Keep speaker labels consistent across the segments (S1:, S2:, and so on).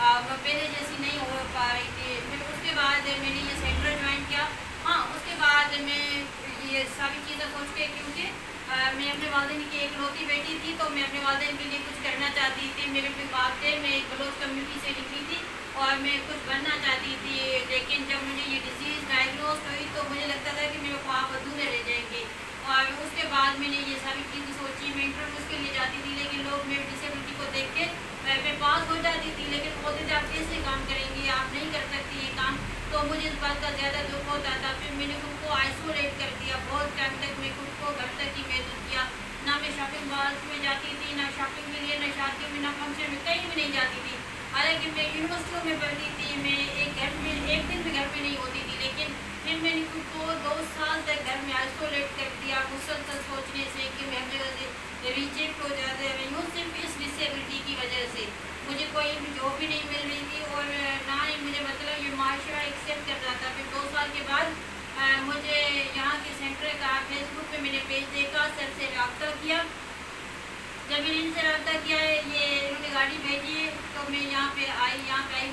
S1: पहले जैसी नहीं हो पा रही थी। फिर उसके बाद मैंने ये सेंटर ज्वाइन किया। हाँ, उसके बाद मैं ये सारी चीज़ें सोच के, क्योंकि मैं अपने वालिदैन की इकलौती बेटी थी, तो मैं अपने वालिदैन के लिए कुछ करना चाहती थी। मेरे भी बाप थे, मैं एक बलोच कम्युनिटी से निकली थी और मैं कुछ बनना चाहती थी। लेकिन जब मुझे ये डिजीज़ डायग्नोज हुई तो मुझे लगता था कि मेरे ख्वाब अधूरे रह जाएंगे। और उसके बाद मैंने ये सारी चीज़ें सोची। मैं इंटरव्यूज़ के लिए जाती थी, लेकिन लोग मेरी डिसेबिलिटी को देख के मैं पास हो जाती थी, लेकिन बोलते थे आप कैसे काम करेंगी, आप नहीं कर सकती ये काम। तो मुझे इस बात का ज़्यादा दुख होता था। फिर मैंने खुद को आइसोलेट कर दिया। बहुत टाइम तक मैं खुद को घर तक ही महसूस किया। ना मैं शॉपिंग मॉल्स में जाती थी, ना शॉपिंग के लिए, ना शादी में, ना फंक्शन में, कहीं भी नहीं जाती थी। हालांकि मैं यूनिवर्सिटियों में पढ़ती थी, मैं एक दिन भी घर में नहीं होती थी। लेकिन फिर मैंने खुद को 2 साल तक घर में आइसोलेट कर दिया, मुसलसल सोचने से कि मैं हर जगह से रिजेक्ट हो जाते रही हूँ, सिर्फ इस डिसेबिलिटी की वजह से। मुझे कोई भी जॉब भी नहीं मिल रही थी और ना ही मुझे मतलब ये माशरा एक्सेप्ट कर रहा था। फिर 2 साल के बाद मुझे यहाँ के सेंटर का फेसबुक पे मैंने पेज देखा, सर से रब्ता किया। जब मैंने इनसे रब्ता किया है, ये इन्होंने गाड़ी भेजी है, तो मैं यहाँ पे आई।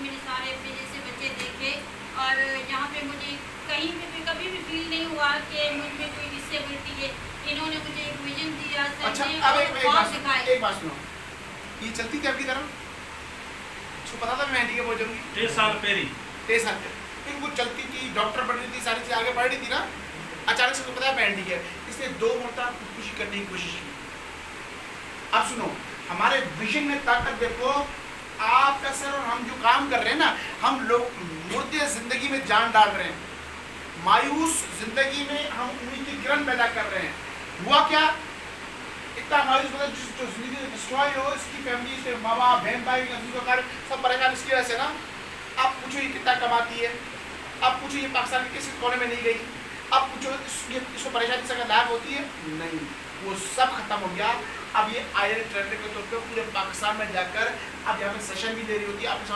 S1: मैंने सारे अपने जैसे बच्चे देखे और यहाँ पे मुझे कहीं भी कभी भी फील नहीं हुआ कि मुझ में कोई डिसेबिलिटी है। इन्होंने मुझे एक विजन दिया, सर
S2: अच्छा,
S1: ने
S2: अब
S1: और दिखाए।
S2: एक बात सुनो, ये चलती थी आपकी तरफ? उसको पता था मैं हैंडीकैप हो जाऊंगी?
S3: 3 साल पहले
S2: 3 साल पहले फिर वो चलती थी, डॉक्टर बन रही थी, सारी चीज़ आगे बढ़ रही थी ना। अचानक से उसको पता है मैं हैंडीकैप, इसने 2 मरतबा खुदकुशी करने की कोशिश की। अब सुनो, हमारे विजन में ताकत देखो। आपका सर और हम जो काम कर रहे हैं ना, हम लोग मुर्दे जिंदगी में जान डाल रहे हैं, मायूस जिंदगी में हम उम्मीद की किरण पैदा कर रहे हैं। हुआ क्या, इतना मायूस मतलब जो जिंदगी डिस्ट्रॉय हो, इसकी फैमिली, इसके माँ बाप, बहन भाई, सब परेशान इसकी वजह से ना। अब पूछो ये कितना कमाती है, अब पूछो ये पाकिस्तान के किस कोने में नहीं गई, अब पूछो इसको परेशानी से अगर लाभ होती है नहीं, वो सब खत्म हो गया। अब ये आईएलटीएस ट्रेनर के तौर पे पूरे पाकिस्तान में जाकर अब यहाँ पे सेशन भी दे रही होती है। आप